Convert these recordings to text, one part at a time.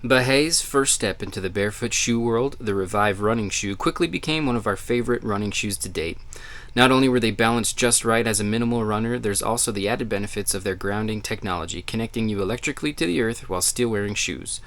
Bahe's first step into the barefoot shoe world, the Revive running shoe, quickly became one of our favorite running shoes to date. Not only were they balanced just right as a minimal runner, there's also the added benefits of their grounding technology, connecting you electrically to the earth while still wearing shoes.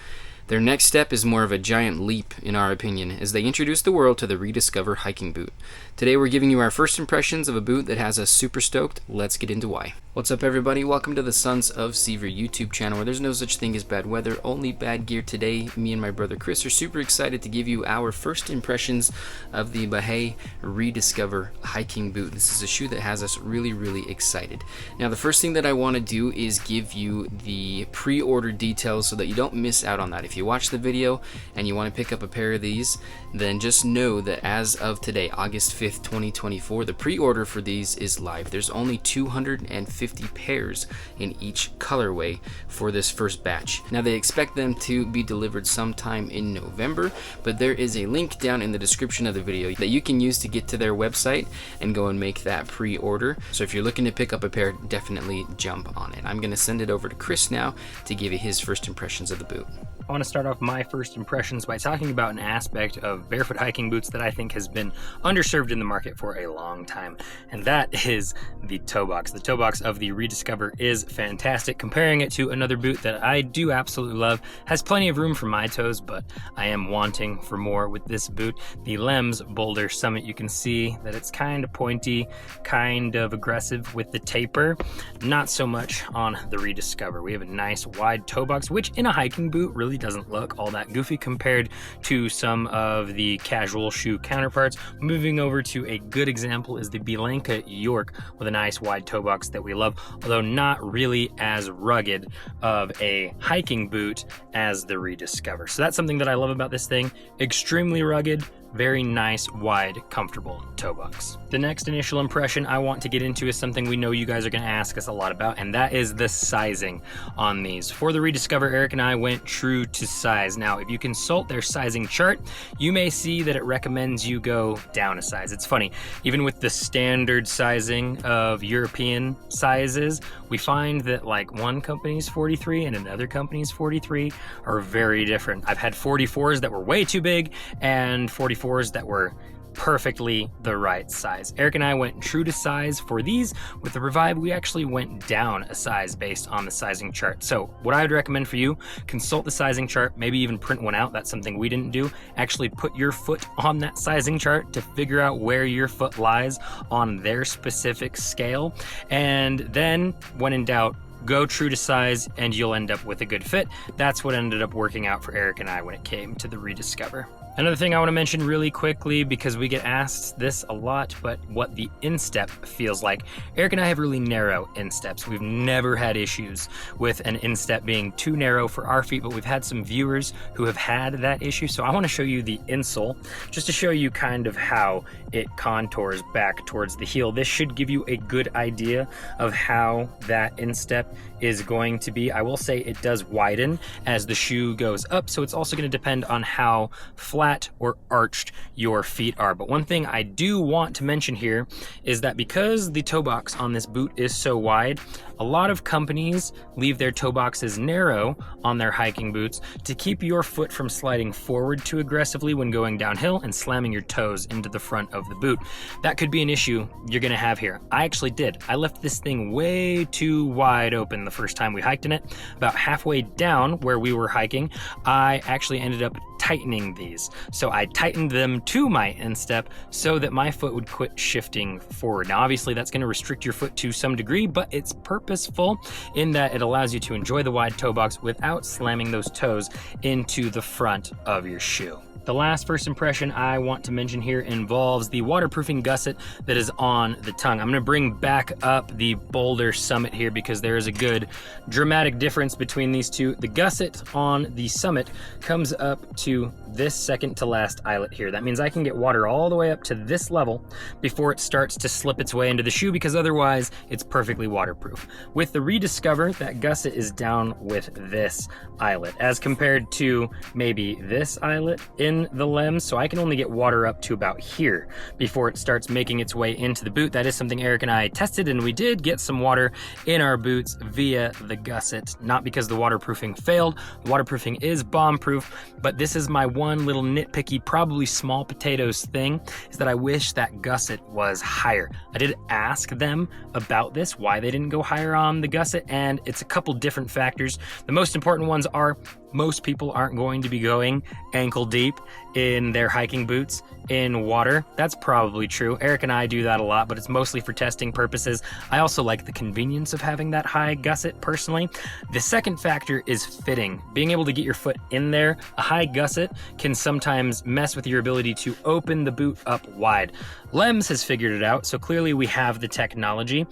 Their next step is more of a giant leap, in our opinion, as they introduce the world to the Rediscover hiking boot. Today we're giving you our first impressions of a boot that has us super stoked. Let's get into why. What's up, everybody? Welcome to the Sons of Sever YouTube channel, where there's no such thing as bad weather, only bad gear. Today, me and my brother Chris are super excited to give you our first impressions of the Bahe Rediscover hiking boot. This is a shoe that has us really excited. Now, the first thing that I want to do is give you the pre-order details so that you don't miss out on that. If you watch the video and you want to pick up a pair of these, then just know that as of today, August 5th, 2024, the pre-order for these is live. There's only 250 pairs in each colorway for this first batch. Now, they expect them to be delivered sometime in November, but there is a link down in the description of the video that you can use to get to their website and go and make that pre-order. So if you're looking to pick up a pair, definitely jump on it. I'm going to send it over to Chris now to give you his first impressions of the boot. I want to start off my first impressions by talking about an aspect of barefoot hiking boots that I think has been underserved in the market for a long time, and that is the toe box. The toe box of the Rediscover is fantastic. Comparing it to another boot that I do absolutely love, has plenty of room for my toes, but I am wanting for more with this boot. The Lems Boulder Summit, you can see that it's kind of pointy, kind of aggressive with the taper. Not so much on the Rediscover. We have a nice wide toe box, which in a hiking boot really doesn't look all that goofy compared to some of the casual shoe counterparts. Moving over to a good example is the Blanca York with a nice wide toe box that we love, although not really as rugged of a hiking boot as the Rediscover. So that's something that I love about this thing. Extremely rugged, very nice, wide, comfortable toe box. The next initial impression I want to get into is something we know you guys are going to ask us a lot about, and that is the sizing on these. For the Rediscover, Eric and I went true to size. Now, if you consult their sizing chart, you may see that it recommends you go down a size. It's funny, even with the standard sizing of European sizes, we find that like one company's 43 and another company's 43 are very different. I've had 44s that were way too big and 44s that were perfectly the right size. Eric and I went true to size for these. With the Revive, we actually went down a size based on the sizing chart. So what I would recommend for you, consult the sizing chart, maybe even print one out. That's something we didn't do. Actually put your foot on that sizing chart to figure out where your foot lies on their specific scale. And then when in doubt, go true to size and you'll end up with a good fit. That's what ended up working out for Eric and I when it came to the Rediscover. Another thing I want to mention really quickly, because we get asked this a lot, but what the instep feels like. Eric and I have really narrow insteps. We've never had issues with an instep being too narrow for our feet, but we've had some viewers who have had that issue. So I want to show you the insole just to show you kind of how it contours back towards the heel. This should give you a good idea of how that instep is going to be. I will say it does widen as the shoe goes up, so it's also going to depend on how flat or arched your feet are. But one thing I do want to mention here is that because the toe box on this boot is so wide, a lot of companies leave their toe boxes narrow on their hiking boots to keep your foot from sliding forward too aggressively when going downhill and slamming your toes into the front of the boot. That could be an issue you're gonna have here. I actually did. I left this thing way too wide open the first time we hiked in it. About halfway down where we were hiking, I actually ended up tightening these. So I tightened them to my instep so that my foot would quit shifting forward. Now, obviously that's gonna restrict your foot to some degree, but it's purposeful in that it allows you to enjoy the wide toe box without slamming those toes into the front of your shoe. The last first impression I want to mention here involves the waterproofing gusset that is on the tongue. I'm going to bring back up the Boulder Summit here because there is a good dramatic difference between these two. The gusset on the Summit comes up to this second to last eyelet here. That means I can get water all the way up to this level before it starts to slip its way into the shoe, because otherwise it's perfectly waterproof. With the Rediscover, that gusset is down with this eyelet. As compared to maybe this eyelet, in the lems, so I can only get water up to about here before it starts making its way into the boot. That is something Eric and I tested, and we did get some water in our boots via the gusset, not because the waterproofing failed. The waterproofing is bomb-proof, but this is my one little nitpicky, probably small potatoes thing, is that I wish that gusset was higher. I did ask them about this, why they didn't go higher on the gusset, and it's a couple different factors. The most important ones are most people aren't going to be going ankle deep in their hiking boots in water. That's probably true. Eric and I do that a lot, but it's mostly for testing purposes. I also like the convenience of having that high gusset personally. The second factor is fitting. Being able to get your foot in there. A high gusset can sometimes mess with your ability to open the boot up wide. Lems has figured it out, so clearly we have the technology,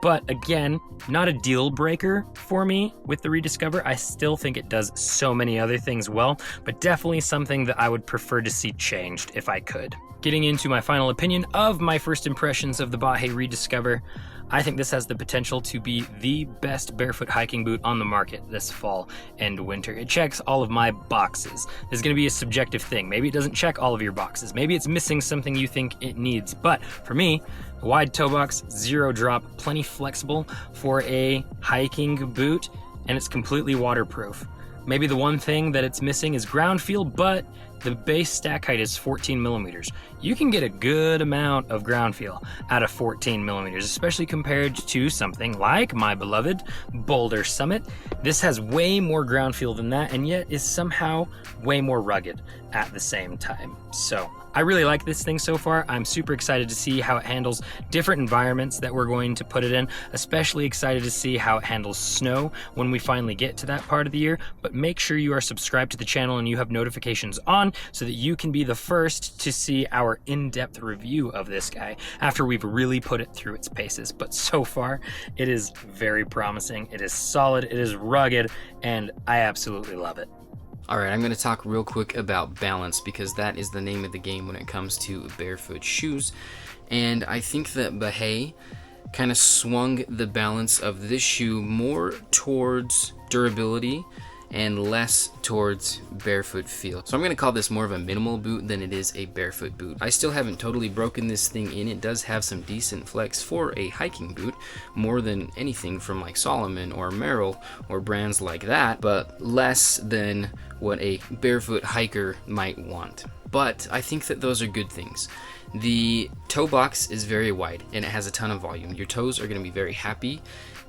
but again, not a deal breaker for me with the Rediscover. I still think it does so many other things well, but definitely something that I would prefer to see changed if I could. Getting into my final opinion of my first impressions of the Bahe Rediscover, I think this has the potential to be the best barefoot hiking boot on the market this fall and winter. It checks all of my boxes. There's going to be a subjective thing. Maybe it doesn't check all of your boxes. Maybe it's missing something you think it needs. But for me, a wide toe box, zero drop, plenty flexible for a hiking boot, and it's completely waterproof. Maybe the one thing that it's missing is ground feel, but the base stack height is 14 millimeters. You can get a good amount of ground feel out of 14 millimeters, especially compared to something like my beloved Boulder Summit. This has way more ground feel than that, and yet is somehow way more rugged at the same time. So I really like this thing so far. I'm super excited to see how it handles different environments that we're going to put it in, especially excited to see how it handles snow when we finally get to that part of the year. But make sure you are subscribed to the channel and you have notifications on so that you can be the first to see our in-depth review of this guy after we've really put it through its paces. But so far, it is very promising. It is solid, it is rugged, and I absolutely love it. Alright, I'm going to talk real quick about balance because that is the name of the game when it comes to barefoot shoes. And I think that Bahé kind of swung the balance of this shoe more towards durability and less towards barefoot feel. So I'm going to call this more of a minimal boot than it is a barefoot boot. I still haven't totally broken this thing in. It does have some decent flex for a hiking boot, more than anything from like Solomon or Merrell or brands like that, but less than what a barefoot hiker might want. But I think that those are good things. The toe box is very wide and it has a ton of volume. Your toes are going to be very happy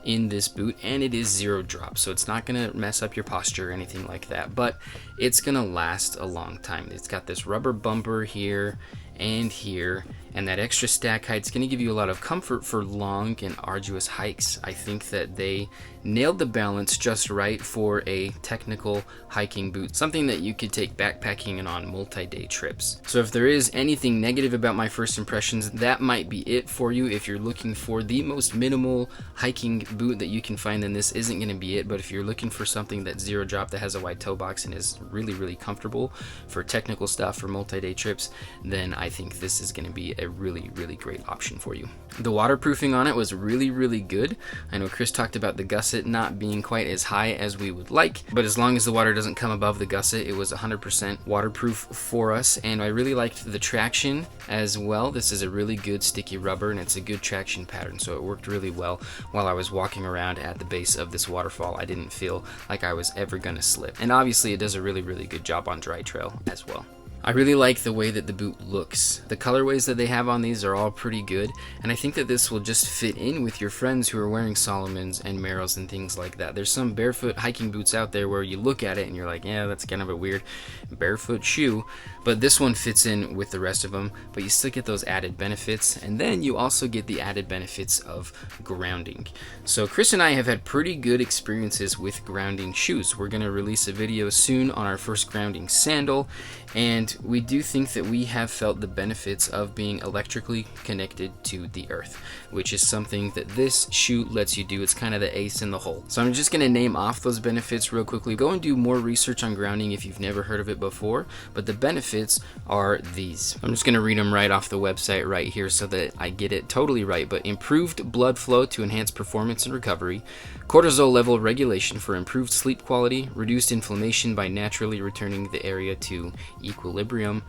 in this boot, and it is zero drop, so it's not going to mess up your posture or anything like that, but it's going to last a long time. It's got this rubber bumper here and here, and that extra stack height is going to give you a lot of comfort for long and arduous hikes. I think that they nailed the balance just right for a technical hiking boot, something that you could take backpacking and on multi-day trips. So if there is anything negative about my first impressions, that might be it for you. If you're looking for the most minimal hiking boot that you can find, then this isn't going to be it. But if you're looking for something that's zero drop, that has a wide toe box and is really, really comfortable for technical stuff, for multi-day trips, then I think this is going to be a really, really great option for you. The waterproofing on it was really, really good. I know Chris talked about the gusset not being quite as high as we would like, but as long as the water doesn't come above the gusset, it was 100% waterproof for us, and I really liked the traction as well. This is a really good sticky rubber, and it's a good traction pattern, so it worked really well while I was walking around at the base of this waterfall. I didn't feel like I was ever gonna slip, and obviously it does a really, really good job on dry trail as well. I really like the way that the boot looks. The colorways that they have on these are all pretty good, and I think that this will just fit in with your friends who are wearing Solomons and Merrells and things like that. There's some barefoot hiking boots out there where you look at it and you're like, yeah, that's kind of a weird barefoot shoe, but this one fits in with the rest of them, but you still get those added benefits, and then you also get the added benefits of grounding. So Chris and I have had pretty good experiences with grounding shoes. We're going to release a video soon on our first grounding sandal, and we do think that we have felt the benefits of being electrically connected to the earth, which is something that this shoe lets you do. It's kind of the ace in the hole. So I'm just going to name off those benefits real quickly. Go and do more research on grounding if you've never heard of it before, but the benefits are these. I'm just going to read them right off the website right here so that I get it totally right. But improved blood flow to enhance performance and recovery, cortisol level regulation for improved sleep quality, reduced inflammation by naturally returning the area to equilibrium. equilibrium.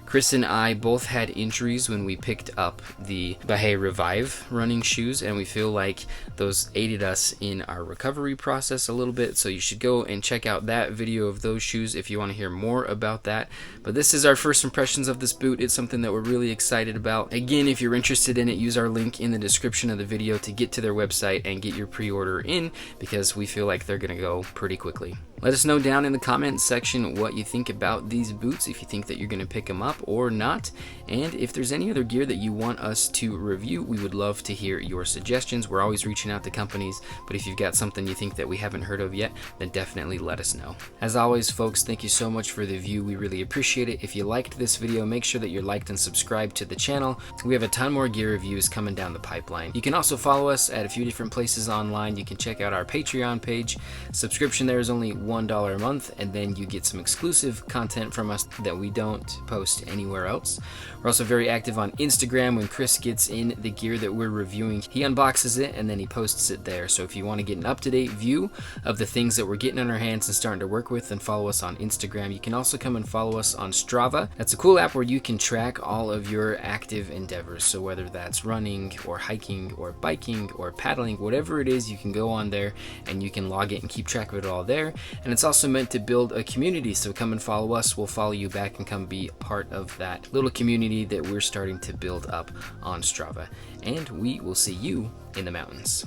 Chris and I both had injuries when we picked up the Bahe Revive running shoes, and we feel like those aided us in our recovery process a little bit, so you should go and check out that video of those shoes if you want to hear more about that. But this is our first impressions of this boot. It's something that we're really excited about. Again, if you're interested in it, use our link in the description of the video to get to their website and get your pre-order in, because we feel like they're going to go pretty quickly. Let us know down in the comments section what you think about these boots, if you think that you're going to pick them up or not, and if there's any other gear that you want us to review, we would love to hear your suggestions. We're always reaching out to companies, but if you've got something you think that we haven't heard of yet, then definitely let us know. As always, folks, thank you so much for the view. We really appreciate it. If you liked this video, make sure that you're liked and subscribed to the channel. We have a ton more gear reviews coming down the pipeline. You can also follow us at a few different places online. You can check out our Patreon page. Subscription there is only $1 a month, and then you get some exclusive content from us that we don't post anywhere else. We're also very active on Instagram. When Chris gets in the gear that we're reviewing, he unboxes it and then he posts it there. So if you want to get an up-to-date view of the things that we're getting on our hands and starting to work with, then follow us on Instagram. You can also come and follow us on Strava. That's a cool app where you can track all of your active endeavors. So whether that's running or hiking or biking or paddling, whatever it is, you can go on there and you can log it and keep track of it all there. And it's also meant to build a community, so come and follow us. We'll follow you back and come be part of that little community that we're starting to build up on Strava. And we will see you in the mountains.